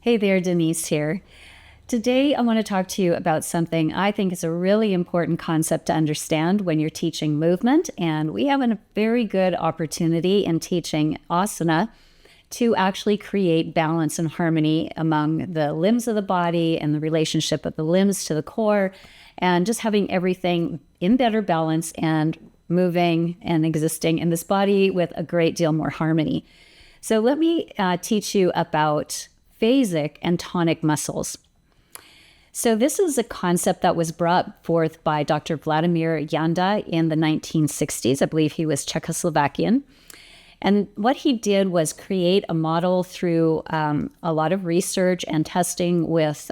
Hey there, Denise here. Today, I want to talk to you about something I think is a really important concept to understand when you're teaching movement. And we have a very good opportunity in teaching asana to actually create balance and harmony among the limbs of the body and the relationship of the limbs to the core, and just having everything in better balance and moving and existing in this body with a great deal more harmony. So let me teach you about Phasic and tonic muscles. So this is a concept that was brought forth by Dr. Vladimir Janda in the 1960s. I believe he was Czechoslovakian. And what he did was create a model through a lot of research and testing with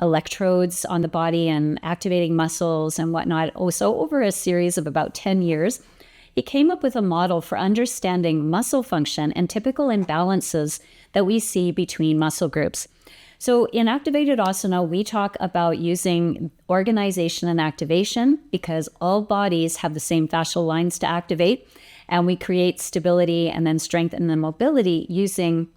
electrodes on the body and activating muscles and whatnot. So over a series of about 10 years, he came up with a model for understanding muscle function and typical imbalances that we see between muscle groups. So in activated asana, we talk about using organization and activation because all bodies have the same fascial lines to activate, and we create stability and then strengthen the mobility using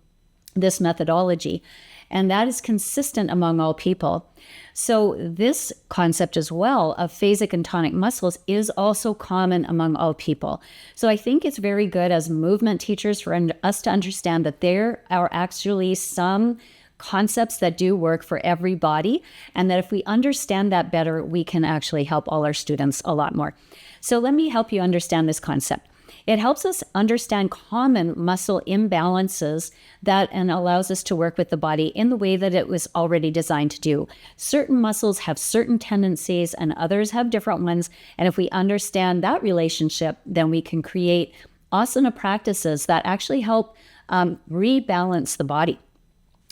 this methodology. And that is consistent among all people. So this concept as well of phasic and tonic muscles is also common among all people. So I think it's very good as movement teachers for us to understand that there are actually some concepts that do work for every body, and that if we understand that better, we can actually help all our students a lot more. So let me help you understand this concept. It helps us understand common muscle imbalances and allows us to work with the body in the way that it was already designed to do. Certain muscles have certain tendencies and others have different ones. And if we understand that relationship, then we can create asana practices that actually help rebalance the body.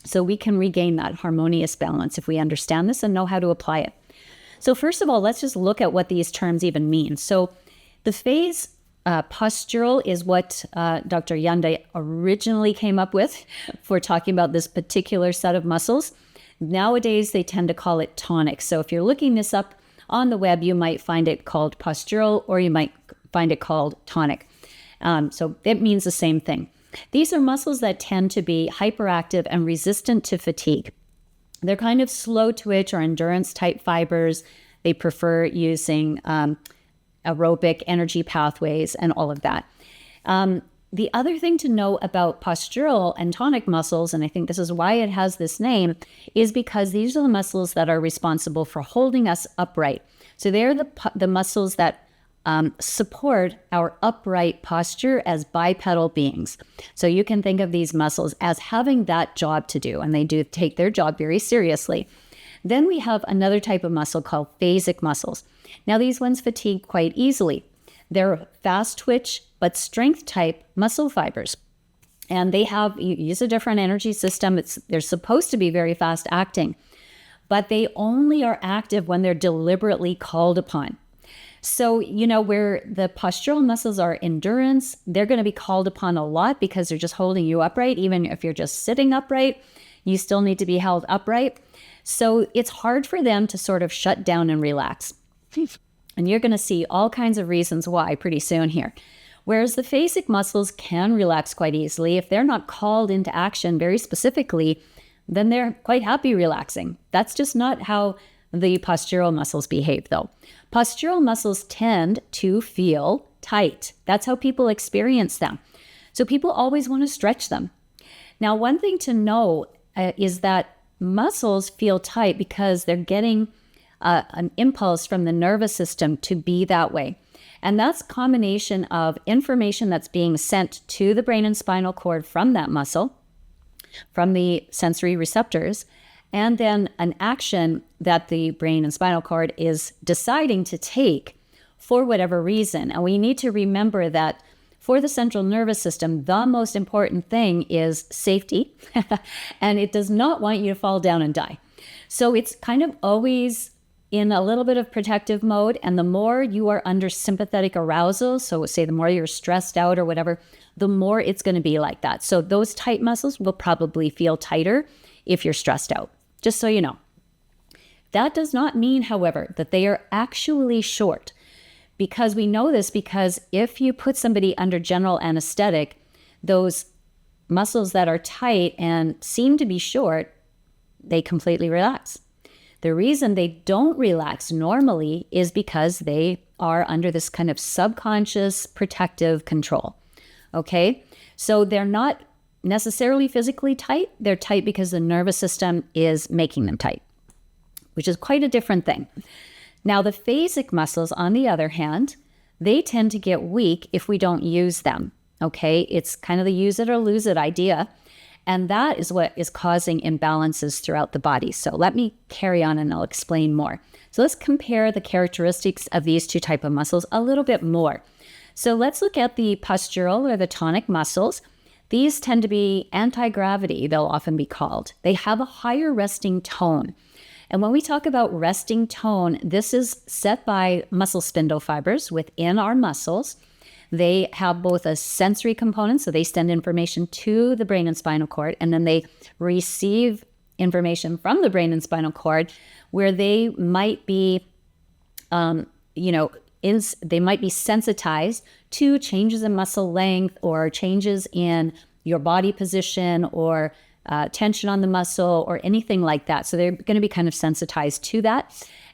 So we can regain that harmonious balance if we understand this and know how to apply it. So first of all, let's just look at what these terms even mean. So the phase postural is what Dr. Yanda originally came up with for talking about this particular set of muscles. Nowadays, they tend to call it tonic. So if you're looking this up on the web, you might find it called postural or you might find it called tonic. So it means the same thing. These are muscles that tend to be hyperactive and resistant to fatigue. They're kind of slow twitch or endurance type fibers. They prefer using aerobic energy pathways and all of that. The other thing to know about postural and tonic muscles, and I think this is why it has this name, is because these are the muscles that are responsible for holding us upright. So they're the muscles that support our upright posture as bipedal beings. So you can think of these muscles as having that job to do, and they do take their job very seriously. Then we have another type of muscle called phasic muscles. Now these ones fatigue quite easily. They're fast twitch, but strength type muscle fibers. And they use a different energy system. They're supposed to be very fast acting, but they only are active when they're deliberately called upon. So, where the postural muscles are endurance, they're going to be called upon a lot because they're just holding you upright. Even if you're just sitting upright, you still need to be held upright. So it's hard for them to sort of shut down and relax. And you're going to see all kinds of reasons why pretty soon here. Whereas the phasic muscles can relax quite easily. If they're not called into action very specifically, then they're quite happy relaxing. That's just not how the postural muscles behave, though. Postural muscles tend to feel tight. That's how people experience them. So people always want to stretch them. Now, one thing to know is that muscles feel tight because they're getting an impulse from the nervous system to be that way. And that's a combination of information that's being sent to the brain and spinal cord from that muscle, from the sensory receptors, and then an action that the brain and spinal cord is deciding to take for whatever reason. And we need to remember that for the central nervous system, the most important thing is safety, and it does not want you to fall down and die. So it's kind of always in a little bit of protective mode, and the more you are under sympathetic arousal, so say the more you're stressed out or whatever, the more it's going to be like that. So those tight muscles will probably feel tighter if you're stressed out, just so you know. That does not mean, however, that they are actually short, because we know this because if you put somebody under general anesthetic, those muscles that are tight and seem to be short, they completely relax. The reason they don't relax normally is because they are under this kind of subconscious protective control. Okay? So they're not necessarily physically tight. They're tight because the nervous system is making them tight, which is quite a different thing. Now, the phasic muscles, on the other hand, they tend to get weak if we don't use them. Okay? It's kind of the use it or lose it idea. And that is what is causing imbalances throughout the body. So let me carry on and I'll explain more. So let's compare the characteristics of these two types of muscles a little bit more. So let's look at the postural or the tonic muscles. These tend to be anti-gravity, they'll often be called. They have a higher resting tone. And when we talk about resting tone, this is set by muscle spindle fibers within our muscles. They have both a sensory component, so they send information to the brain and spinal cord, and then they receive information from the brain and spinal cord where they might be, they might be sensitized to changes in muscle length or changes in your body position or tension on the muscle or anything like that. So they're going to be kind of sensitized to that.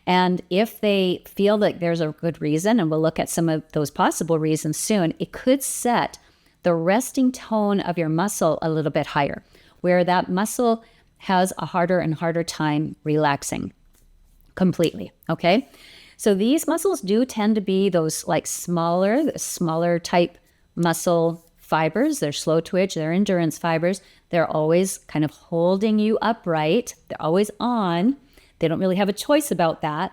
And if they feel that there's a good reason, and we'll look at some of those possible reasons soon, it could set the resting tone of your muscle a little bit higher, where that muscle has a harder and harder time relaxing completely, okay? So these muscles do tend to be those like smaller type muscle fibers. They're slow twitch, they're endurance fibers. They're always kind of holding you upright. They're always on. They don't really have a choice about that.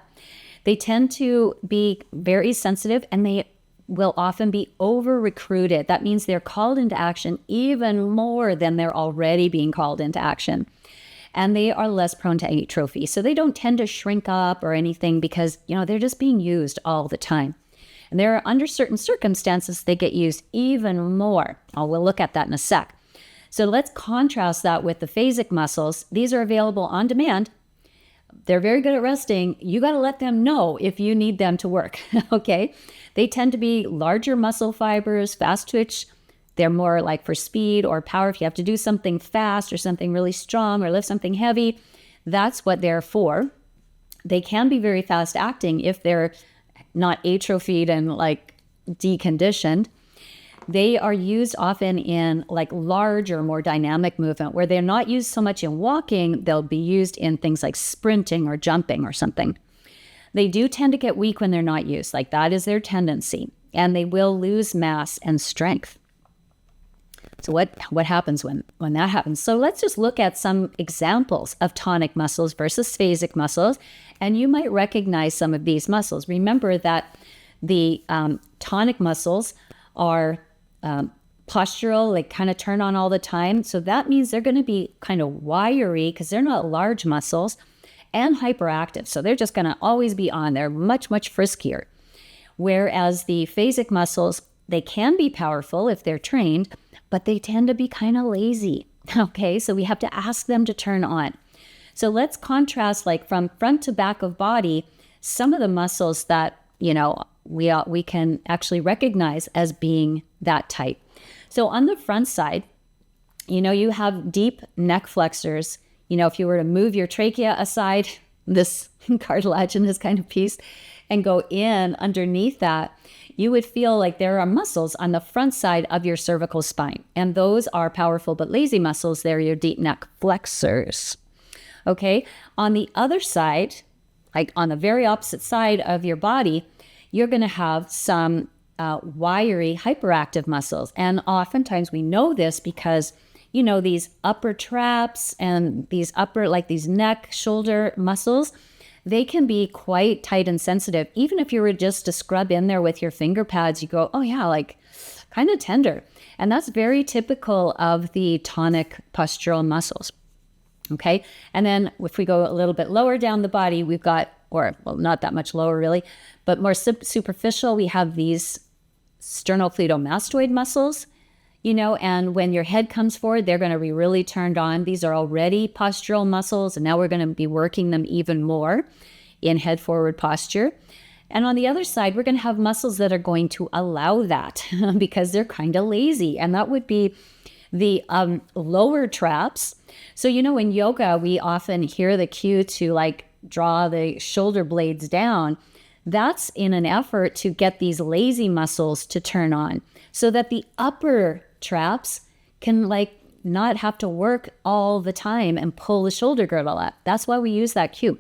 They tend to be very sensitive and they will often be over-recruited. That means they're called into action even more than they're already being called into action. And they are less prone to atrophy. So they don't tend to shrink up or anything because, they're just being used all the time. And there are under certain circumstances, they get used even more. We'll look at that in a sec. So let's contrast that with the phasic muscles. These are available on demand. They're very good at resting. You got to let them know if you need them to work, okay? They tend to be larger muscle fibers, fast twitch. They're more like for speed or power. If you have to do something fast or something really strong or lift something heavy, that's what they're for. They can be very fast acting if they're not atrophied and like deconditioned. They are used often in like larger, more dynamic movement where they're not used so much in walking. They'll be used in things like sprinting or jumping or something. They do tend to get weak when they're not used. Like that is their tendency. And they will lose mass and strength. So what happens when that happens? So let's just look at some examples of tonic muscles versus phasic muscles. And you might recognize some of these muscles. Remember that the tonic muscles are postural, they kind of turn on all the time. So that means they're going to be kind of wiry because they're not large muscles and hyperactive. So they're just going to always be on. They're much, much friskier. Whereas the phasic muscles, they can be powerful if they're trained, but they tend to be kind of lazy. Okay, so we have to ask them to turn on. So let's contrast like from front to back of body, some of the muscles that, we can actually recognize as being that type. So on the front side, you have deep neck flexors. If you were to move your trachea aside, this cartilaginous kind of piece, and go in underneath that, you would feel like there are muscles on the front side of your cervical spine. And those are powerful but lazy muscles. They're your deep neck flexors. Okay. On the other side, like on the very opposite side of your body, you're going to have some wiry, hyperactive muscles. And oftentimes we know this because, these upper traps and these these neck, shoulder muscles, they can be quite tight and sensitive. Even if you were just to scrub in there with your finger pads, you go, oh yeah, like kind of tender. And that's very typical of the tonic postural muscles. Okay. And then if we go a little bit lower down the body, we've got, not that much lower really, but more superficial, we have these sternocleidomastoid muscles, and when your head comes forward, they're going to be really turned on. These are already postural muscles, and now we're going to be working them even more in head forward posture. And on the other side, we're going to have muscles that are going to allow that because they're kind of lazy. And that would be The lower traps. So, in yoga, we often hear the cue to like draw the shoulder blades down. That's in an effort to get these lazy muscles to turn on so that the upper traps can like not have to work all the time and pull the shoulder girdle up. That's why we use that cue.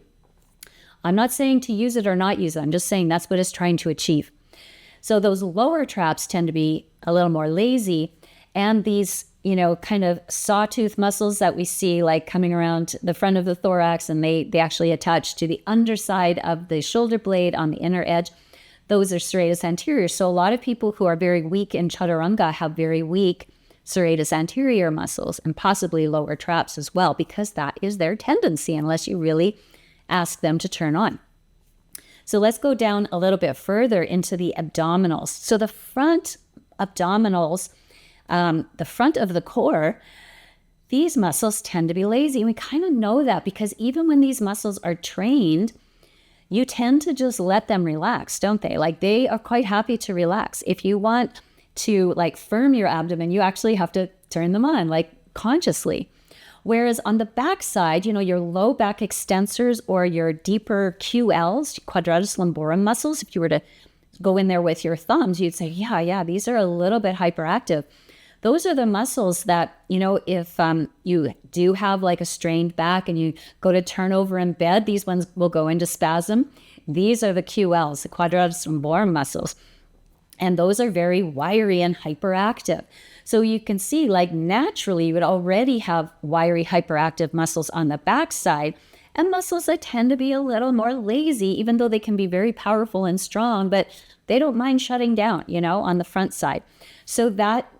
I'm not saying to use it or not use it. I'm just saying that's what it's trying to achieve. So those lower traps tend to be a little more lazy, and these, kind of sawtooth muscles that we see like coming around the front of the thorax, and they actually attach to the underside of the shoulder blade on the inner edge. Those are serratus anterior. So a lot of people who are very weak in chaturanga have very weak serratus anterior muscles and possibly lower traps as well, because that is their tendency unless you really ask them to turn on. So let's go down a little bit further into the abdominals. So the front abdominals, the front of the core, these muscles tend to be lazy. And we kind of know that because even when these muscles are trained, you tend to just let them relax, don't they? Like they are quite happy to relax. If you want to like firm your abdomen, you actually have to turn them on like consciously. Whereas on the back side, your low back extensors or your deeper QLs, quadratus lumborum muscles, if you were to go in there with your thumbs, you'd say, yeah, these are a little bit hyperactive. Those are the muscles that, if you do have like a strained back and you go to turn over in bed, these ones will go into spasm. These are the QLs, the quadratus lumborum muscles. And those are very wiry and hyperactive. So you can see like naturally you would already have wiry hyperactive muscles on the backside and muscles that tend to be a little more lazy, even though they can be very powerful and strong, but they don't mind shutting down, on the front side. So that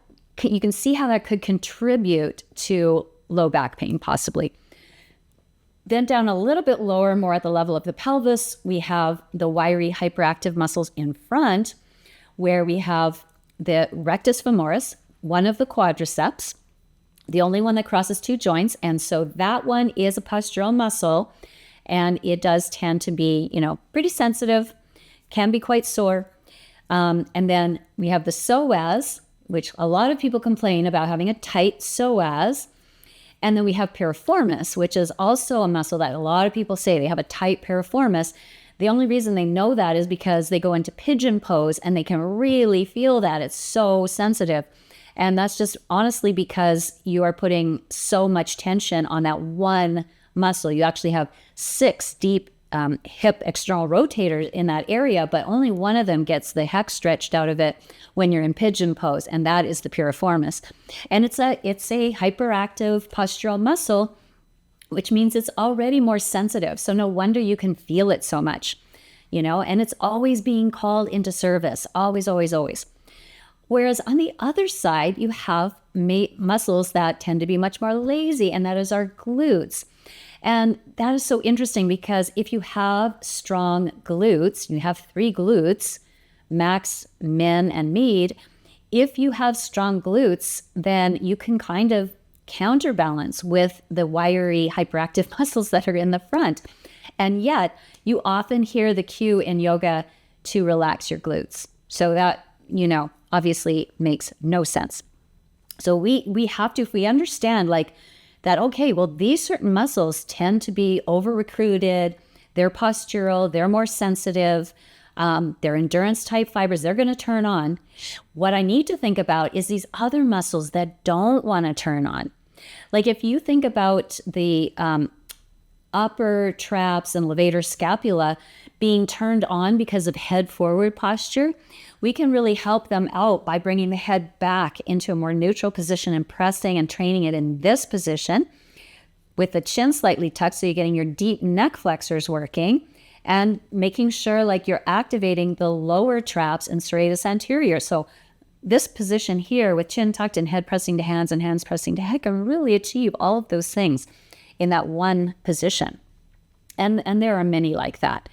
you can see how that could contribute to low back pain possibly. Then down a little bit lower, more at the level of the pelvis, we have the wiry hyperactive muscles in front, where we have the rectus femoris, one of the quadriceps, the only one that crosses two joints. And so that one is a postural muscle, and it does tend to be, pretty sensitive, can be quite sore. And then we have the psoas, which a lot of people complain about having a tight psoas. And then we have piriformis, which is also a muscle that a lot of people say they have a tight piriformis. The only reason they know that is because they go into pigeon pose and they can really feel that. It's so sensitive. And that's just honestly because you are putting so much tension on that one muscle. You actually have 6 deep hip external rotators in that area, but only one of them gets the heck stretched out of it when you're in pigeon pose, and that is the piriformis. And it's a hyperactive postural muscle, which means it's already more sensitive. So no wonder you can feel it so much, and it's always being called into service, always, always, always. Whereas on the other side, you have muscles that tend to be much more lazy, and that is our glutes. And that is so interesting because if you have strong glutes, you have 3 glutes, max, min, and med. If you have strong glutes, then you can kind of counterbalance with the wiry hyperactive muscles that are in the front. And yet you often hear the cue in yoga to relax your glutes. So that, obviously makes no sense. So we have to, if we understand like that, okay, well, these certain muscles tend to be over-recruited, they're postural, they're more sensitive, they're endurance type fibers, they're going to turn on. What I need to think about is these other muscles that don't want to turn on. Like if you think about the upper traps and levator scapula being turned on because of head forward posture, we can really help them out by bringing the head back into a more neutral position and pressing and training it in this position with the chin slightly tucked, so you're getting your deep neck flexors working and making sure like you're activating the lower traps and serratus anterior. So this position here with chin tucked and head pressing to hands and hands pressing to head can really achieve all of those things in that one position. And there are many like that.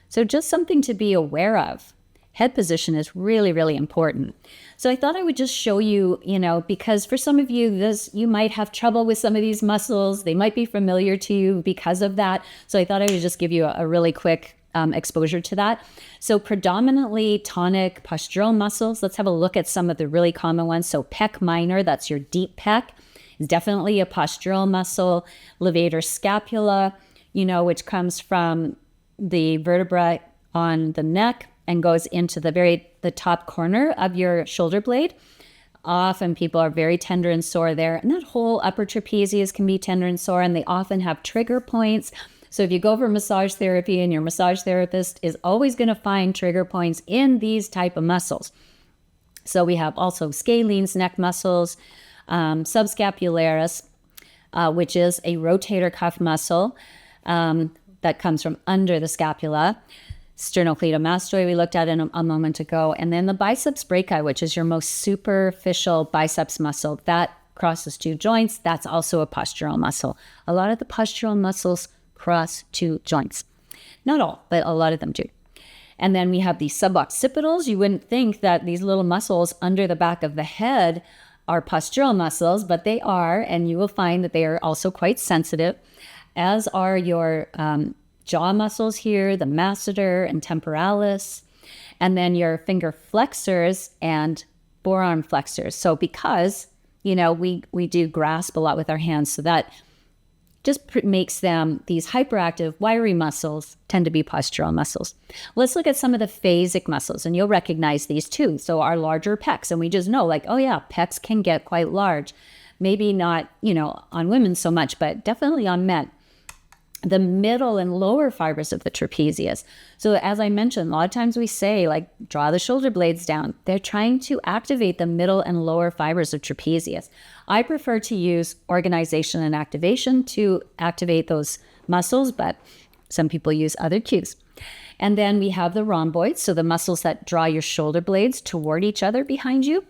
So just something to be aware of. Head position is really, really important. So I thought I would just show you, because for some of you, you might have trouble with some of these muscles. They might be familiar to you because of that. So I thought I would just give you a really quick exposure to that. So predominantly tonic postural muscles. Let's have a look at some of the really common ones. So pec minor, that's your deep pec, is definitely a postural muscle. Levator scapula, which comes from the vertebra on the neck and goes into the top corner of your shoulder blade. Often people are very tender and sore there. And that whole upper trapezius can be tender and sore, and they often have trigger points. So if you go for massage therapy and your massage therapist is always going to find trigger points in these type of muscles. So we have also scalenes, neck muscles, subscapularis, which is a rotator cuff muscle that comes from under the scapula. Sternocleidomastoid we looked at a moment ago. And then the biceps brachii, which is your most superficial biceps muscle. That crosses two joints. That's also a postural muscle. A lot of the postural muscles cross two joints. Not all, but a lot of them do. And then we have the suboccipitals. You wouldn't think that these little muscles under the back of the head are postural muscles, but they are, and you will find that they are also quite sensitive, as are your jaw muscles here, the masseter and temporalis, and then your finger flexors and forearm flexors. So because, we do grasp a lot with our hands, so that just makes them, these hyperactive, wiry muscles tend to be postural muscles. Let's look at some of the phasic muscles, and you'll recognize these too. So our larger pecs, and we just know like, oh yeah, pecs can get quite large. Maybe not, on women so much, but definitely on men. The middle and lower fibers of the trapezius. So as I mentioned, a lot of times we say like, draw the shoulder blades down. They're trying to activate the middle and lower fibers of trapezius. I prefer to use organization and activation to activate those muscles, but some people use other cues. And then we have the rhomboids, so the muscles that draw your shoulder blades toward each other behind you.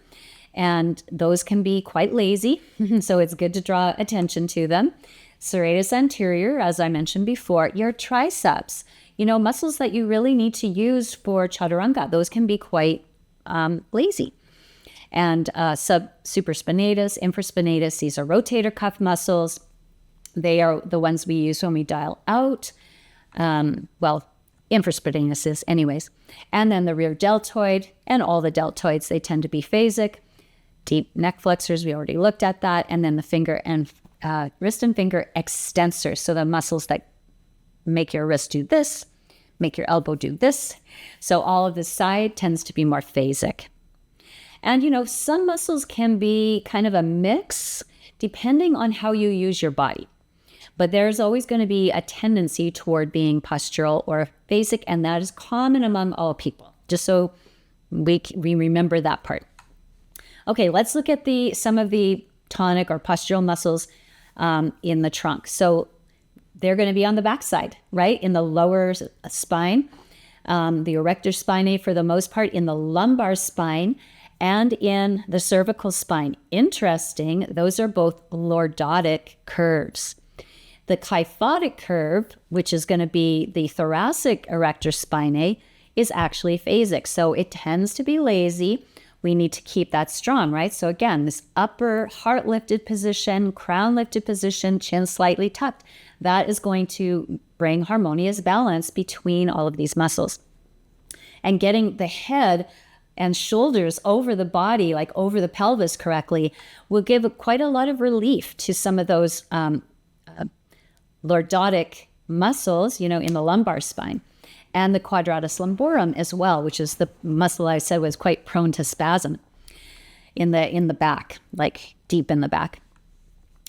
And those can be quite lazy, so it's good to draw attention to them. Serratus anterior, as I mentioned before, your triceps, muscles that you really need to use for chaturanga, those can be quite lazy. And supraspinatus, infraspinatus, these are rotator cuff muscles. They are the ones we use when we dial out. Infraspinatus is anyways. And then the rear deltoid and all the deltoids, they tend to be phasic. Deep neck flexors, we already looked at that. And then the finger and wrist and finger extensors. So the muscles that make your wrist do this, make your elbow do this. So all of this side tends to be more phasic. And, some muscles can be kind of a mix depending on how you use your body. But there's always going to be a tendency toward being postural or phasic, and that is common among all people, just so we remember that part. Okay, let's look at some of the tonic or postural muscles in the trunk. So they're going to be on the backside, right? In the lower spine, the erector spinae for the most part, in the lumbar spine, and in the cervical spine. Interesting, those are both lordotic curves. The kyphotic curve, which is going to be the thoracic erector spinae, is actually phasic. So it tends to be lazy. We need to keep that strong, right? So again, this upper heart lifted position, crown lifted position, chin slightly tucked, that is going to bring harmonious balance between all of these muscles. And getting the head and shoulders over the body, like over the pelvis correctly, will give quite a lot of relief to some of those lordotic muscles, in the lumbar spine. And the quadratus lumborum as well, which is the muscle I said was quite prone to spasm in the back, like deep in the back.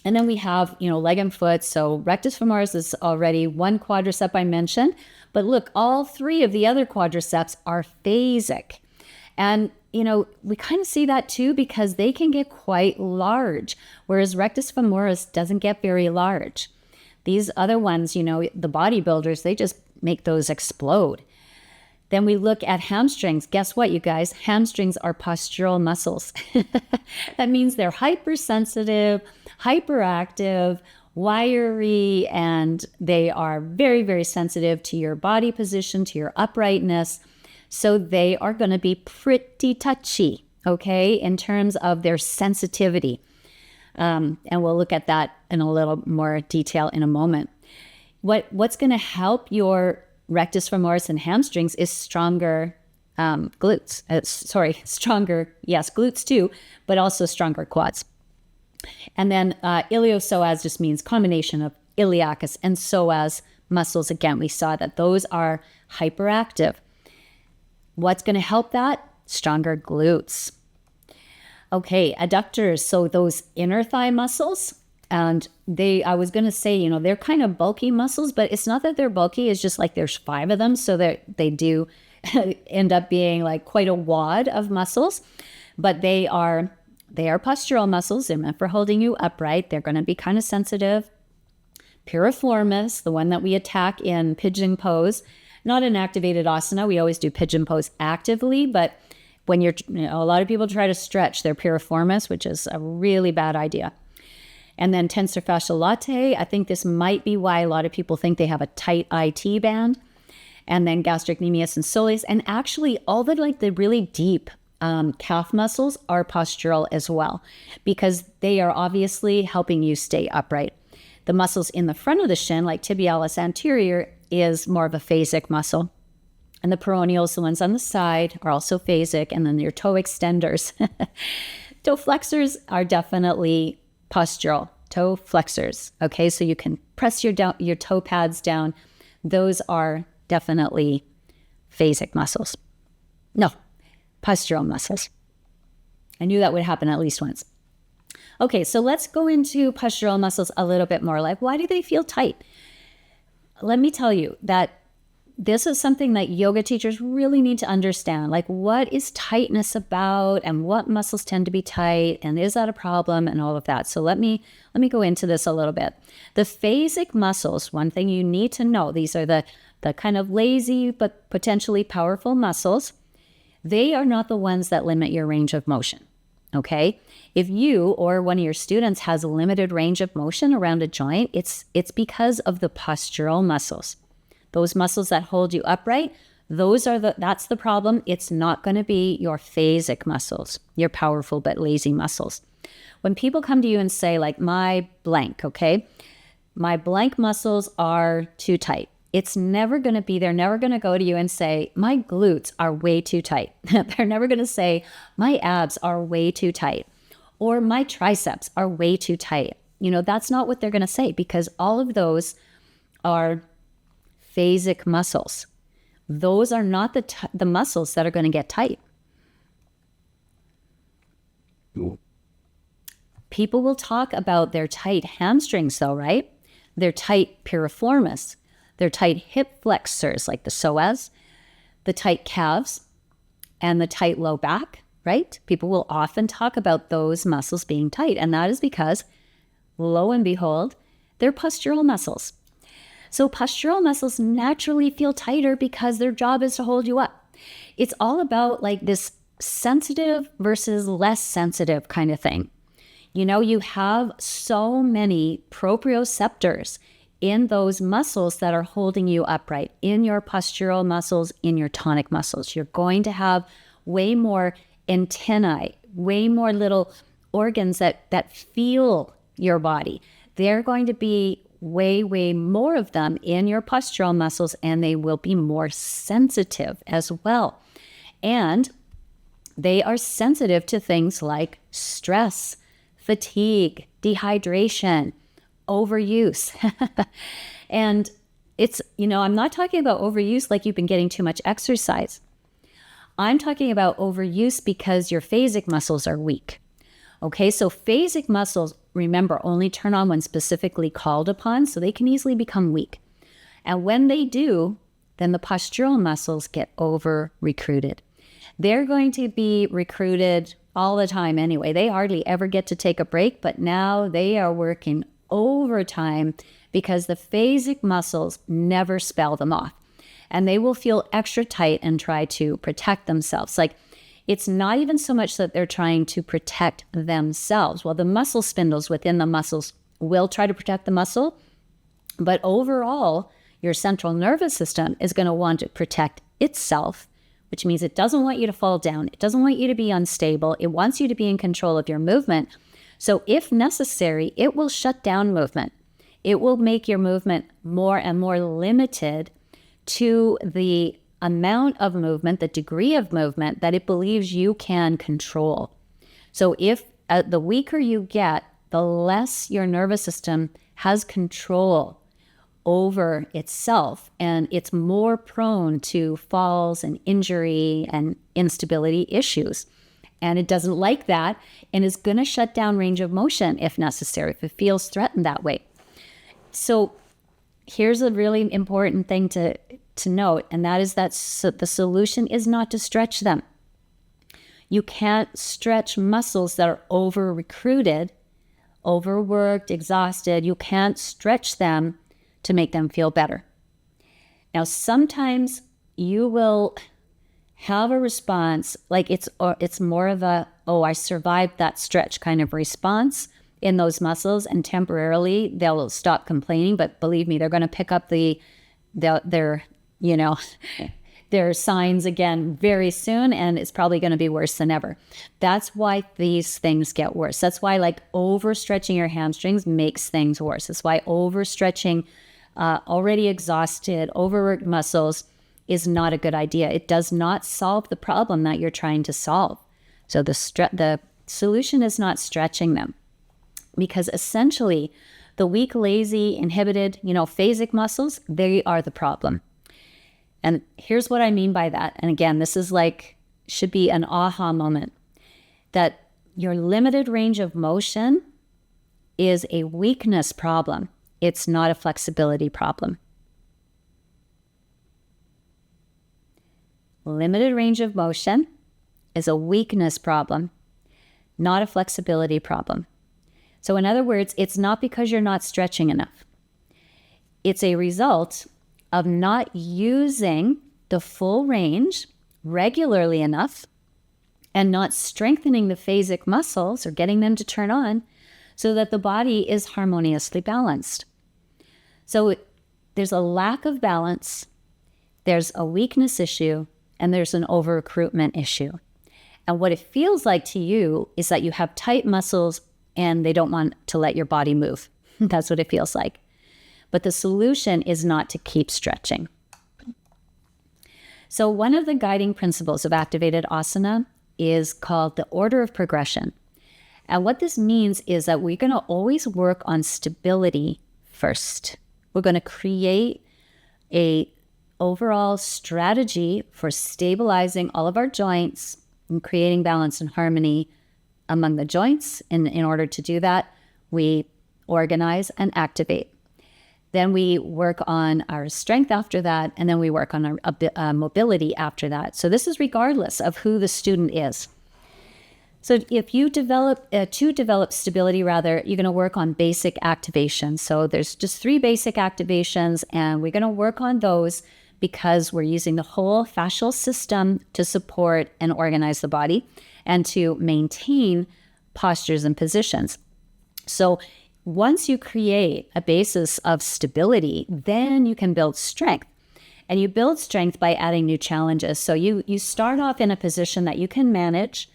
And then we have, leg and foot. So rectus femoris is already one quadricep I mentioned, but look, all three of the other quadriceps are phasic. And, we kind of see that too because they can get quite large, whereas rectus femoris doesn't get very large. These other ones, the bodybuilders, they just make those explode. Then we look at hamstrings. Guess what, you guys? Hamstrings are postural muscles. That means they're hypersensitive, hyperactive, wiry, and they are very, very sensitive to your body position, to your uprightness. So they are going to be pretty touchy, okay, in terms of their sensitivity. And we'll look at that in a little more detail in a moment. What's going to help your rectus femoris and hamstrings is stronger glutes. Glutes too, but also stronger quads. And then iliopsoas just means combination of iliacus and psoas muscles. Again, we saw that those are hyperactive. What's going to help that? Stronger glutes. Okay, adductors. So those inner thigh muscles, and I was going to say, they're kind of bulky muscles, but it's not that they're bulky. It's just like there's 5 of them. So they do end up being like quite a wad of muscles, but they are postural muscles. They're meant for holding you upright. They're going to be kind of sensitive. Piriformis, the one that we attack in pigeon pose, not an activated asana. We always do pigeon pose actively, but when a lot of people try to stretch their piriformis, which is a really bad idea. And then tensor fasciae latae, I think this might be why a lot of people think they have a tight IT band. And then gastrocnemius and soleus, and actually all the really deep calf muscles are postural as well, because they are obviously helping you stay upright. The muscles in the front of the shin, like tibialis anterior, is more of a phasic muscle. And the peroneals, the ones on the side, are also phasic. And then your toe extenders. Toe flexors are definitely postural. Toe flexors. Okay, so you can press your toe pads down. Those are definitely phasic muscles. No, postural muscles. I knew that would happen at least once. Okay, so let's go into postural muscles a little bit more. Like, why do they feel tight? Let me tell you that this is something that yoga teachers really need to understand. Like, what is tightness about, and what muscles tend to be tight, and is that a problem, and all of that. So let me go into this a little bit. The phasic muscles, one thing you need to know, these are the kind of lazy but potentially powerful muscles. They are not the ones that limit your range of motion. Okay? If you or one of your students has a limited range of motion around a joint, it's because of the postural muscles. Those muscles that hold you upright, that's the problem. It's not going to be your phasic muscles, your powerful but lazy muscles. When people come to you and say, like, my blank, okay, my blank muscles are too tight, they're never going to go to you and say, my glutes are way too tight. They're never going to say, my abs are way too tight, or my triceps are way too tight. That's not what they're going to say, because all of those are phasic muscles. Those are not the muscles that are going to get tight. Cool. People will talk about their tight hamstrings though, right? Their tight piriformis, their tight hip flexors like the psoas, the tight calves, and the tight low back, right? People will often talk about those muscles being tight, and that is because, lo and behold, they're postural muscles. So postural muscles naturally feel tighter because their job is to hold you up. It's all about like this sensitive versus less sensitive kind of thing. You have so many proprioceptors in those muscles that are holding you upright, in your postural muscles, in your tonic muscles. You're going to have way more antennae, way more little organs that feel your body. They're going to be way more of them in your postural muscles, and they will be more sensitive as well. And they are sensitive to things like stress, fatigue, dehydration, overuse. And it's, I'm not talking about overuse like you've been getting too much exercise. I'm talking about overuse because your phasic muscles are weak. Okay, so phasic muscles, remember, only turn on when specifically called upon, so they can easily become weak. And when they do, then the postural muscles get over-recruited. They're going to be recruited all the time anyway. They hardly ever get to take a break, but now they are working overtime because the phasic muscles never spell them off. And they will feel extra tight and try to protect themselves. Like, it's not even so much that they're trying to protect themselves. Well, the muscle spindles within the muscles will try to protect the muscle, but overall, your central nervous system is going to want to protect itself, which means it doesn't want you to fall down. It doesn't want you to be unstable. It wants you to be in control of your movement. So if necessary, it will shut down movement. It will make your movement more and more limited to the amount of movement, the degree of movement that it believes you can control. So if the weaker you get, the less your nervous system has control over itself, and it's more prone to falls and injury and instability issues. And it doesn't like that and is going to shut down range of motion if necessary, if it feels threatened that way. So here's a really important thing to note, and that is that the solution is not to stretch them. You can't stretch muscles that are over-recruited, overworked, exhausted. You can't stretch them to make them feel better. Now, sometimes you will have a response like it's more of a, oh, I survived that stretch kind of response in those muscles, and temporarily they'll stop complaining. But believe me, they're going to pick up their signs again very soon, and it's probably going to be worse than ever. That's why these things get worse. That's why overstretching your hamstrings makes things worse. That's why overstretching already exhausted, overworked muscles is not a good idea. It does not solve the problem that you're trying to solve. So the solution is not stretching them, because essentially the weak, lazy, inhibited, phasic muscles, they are the problem. And here's what I mean by that. And again, this is should be an aha moment, that your limited range of motion is a weakness problem. It's not a flexibility problem. Limited range of motion is a weakness problem, not a flexibility problem. So in other words, it's not because you're not stretching enough. It's a result of not using the full range regularly enough and not strengthening the phasic muscles or getting them to turn on so that the body is harmoniously balanced. So there's a lack of balance, there's a weakness issue, and there's an over-recruitment issue. And what it feels like to you is that you have tight muscles and they don't want to let your body move. That's what it feels like. But the solution is not to keep stretching. So one of the guiding principles of activated asana is called the order of progression. And what this means is that we're going to always work on stability first. We're going to create a overall strategy for stabilizing all of our joints and creating balance and harmony among the joints. And in order to do that, we organize and activate. Then we work on our strength after that, and then we work on our mobility after that. So this is regardless of who the student is. So if you develop stability, you're going to work on basic activation. So there's just 3 basic activations, and we're going to work on those because we're using the whole fascial system to support and organize the body and to maintain postures and positions. So once you create a basis of stability, then you can build strength. And you build strength by adding new challenges. So you start off in a position that you can manage,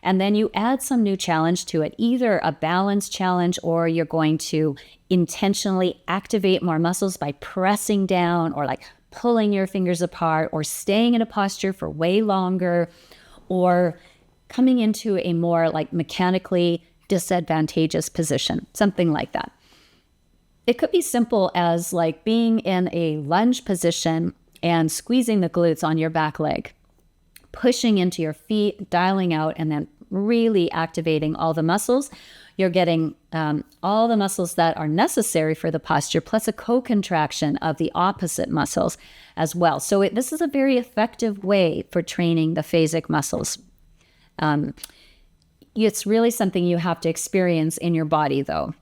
and then you add some new challenge to it, either a balance challenge, or you're going to intentionally activate more muscles by pressing down or pulling your fingers apart, or staying in a posture for way longer, or coming into a more mechanically disadvantageous position, something like that. It could be simple as being in a lunge position and squeezing the glutes on your back leg, pushing into your feet, dialing out, and then really activating all the muscles. You're getting all the muscles that are necessary for the posture, plus a co-contraction of the opposite muscles as well. So this is a very effective way for training the phasic muscles. It's really something you have to experience in your body, though.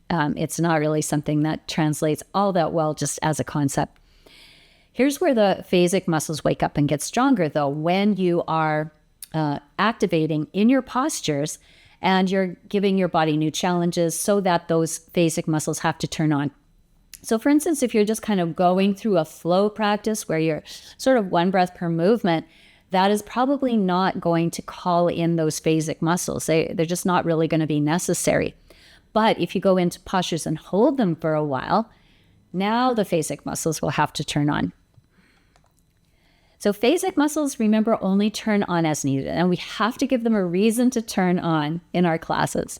It's not really something that translates all that well just as a concept. Here's where the phasic muscles wake up and get stronger, though, when you are activating in your postures and you're giving your body new challenges so that those phasic muscles have to turn on. So for instance, if you're just kind of going through a flow practice where you're sort of 1 breath per movement, that is probably not going to call in those phasic muscles. They're just not really going to be necessary. But if you go into postures and hold them for a while, now the phasic muscles will have to turn on. So phasic muscles, remember, only turn on as needed, and we have to give them a reason to turn on in our classes.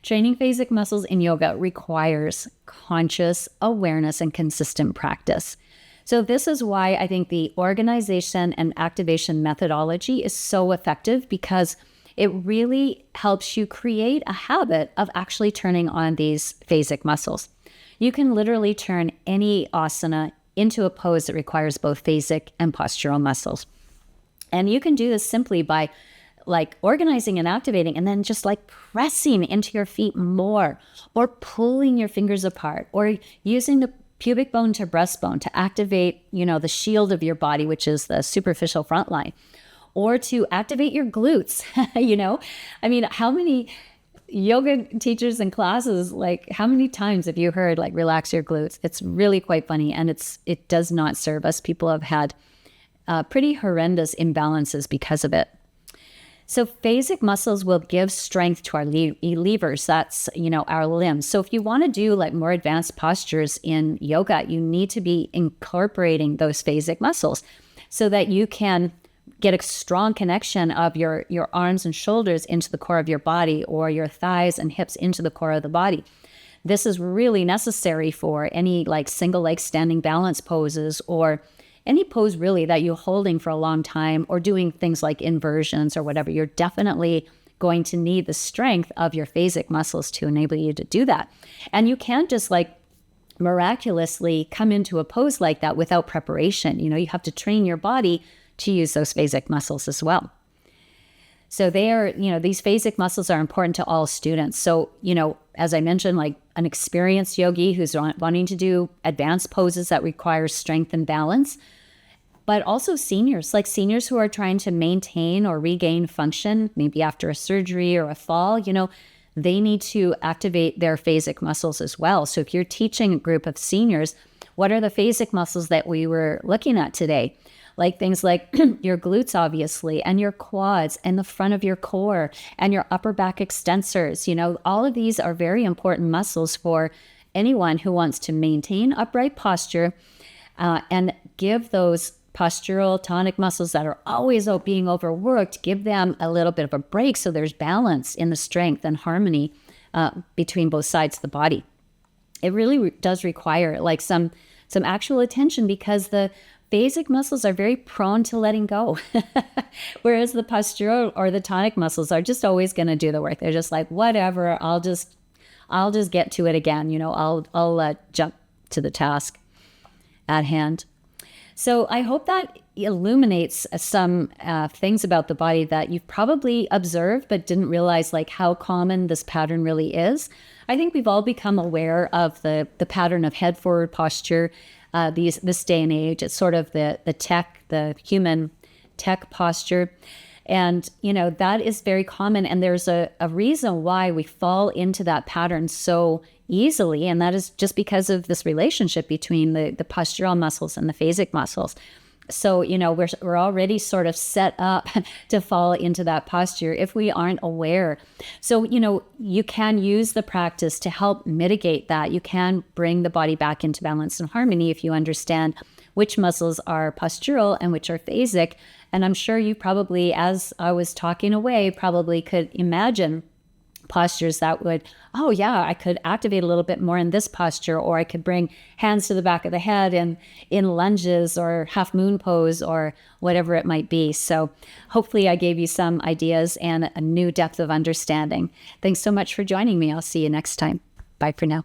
Training phasic muscles in yoga requires conscious awareness and consistent practice. So this is why I think the organization and activation methodology is so effective, because it really helps you create a habit of actually turning on these phasic muscles. You can literally turn any asana into a pose that requires both phasic and postural muscles. And you can do this simply by organizing and activating, and then just pressing into your feet more, or pulling your fingers apart, or using the pubic bone to breastbone to activate, the shield of your body, which is the superficial front line, or to activate your glutes. How many yoga teachers and classes, how many times have you heard relax your glutes? It's really quite funny, and it does not serve us. People have had pretty horrendous imbalances because of it. So phasic muscles will give strength to our levers. That's, our limbs. So if you want to do more advanced postures in yoga, you need to be incorporating those phasic muscles so that you can get a strong connection of your arms and shoulders into the core of your body, or your thighs and hips into the core of the body. This is really necessary for any single leg standing balance poses, or any pose really that you're holding for a long time, or doing things like inversions or whatever. You're definitely going to need the strength of your phasic muscles to enable you to do that. And you can't just miraculously come into a pose like that without preparation. You have to train your body to use those phasic muscles as well. So these phasic muscles are important to all students. So, as I mentioned, an experienced yogi who's wanting to do advanced poses that require strength and balance, but also seniors who are trying to maintain or regain function, maybe after a surgery or a fall, they need to activate their phasic muscles as well. So if you're teaching a group of seniors, what are the phasic muscles that we were looking at today? Things like your glutes, obviously, and your quads, and the front of your core, and your upper back extensors. All of these are very important muscles for anyone who wants to maintain upright posture and give those postural tonic muscles that are always being overworked, give them a little bit of a break so there's balance in the strength and harmony between both sides of the body. It really does require some actual attention, because the phasic muscles are very prone to letting go, whereas the postural or the tonic muscles are just always going to do the work. They're just whatever, I'll just get to it again. I'll jump to the task at hand. So I hope that illuminates some things about the body that you've probably observed but didn't realize how common this pattern really is. I think we've all become aware of the pattern of head forward posture this day and age. It's sort of the human tech posture. And, that is very common. And there's a reason why we fall into that pattern so easily. And that is just because of this relationship between the postural muscles and the phasic muscles. So, we're already sort of set up to fall into that posture if we aren't aware. So, you can use the practice to help mitigate that. You can bring the body back into balance and harmony if you understand which muscles are postural and which are phasic. And I'm sure you probably, as I was talking away, probably could imagine postures that would, I could activate a little bit more in this posture, or I could bring hands to the back of the head and in lunges or half moon pose or whatever it might be. So hopefully I gave you some ideas and a new depth of understanding. Thanks so much for joining me. I'll see you next time. Bye for now.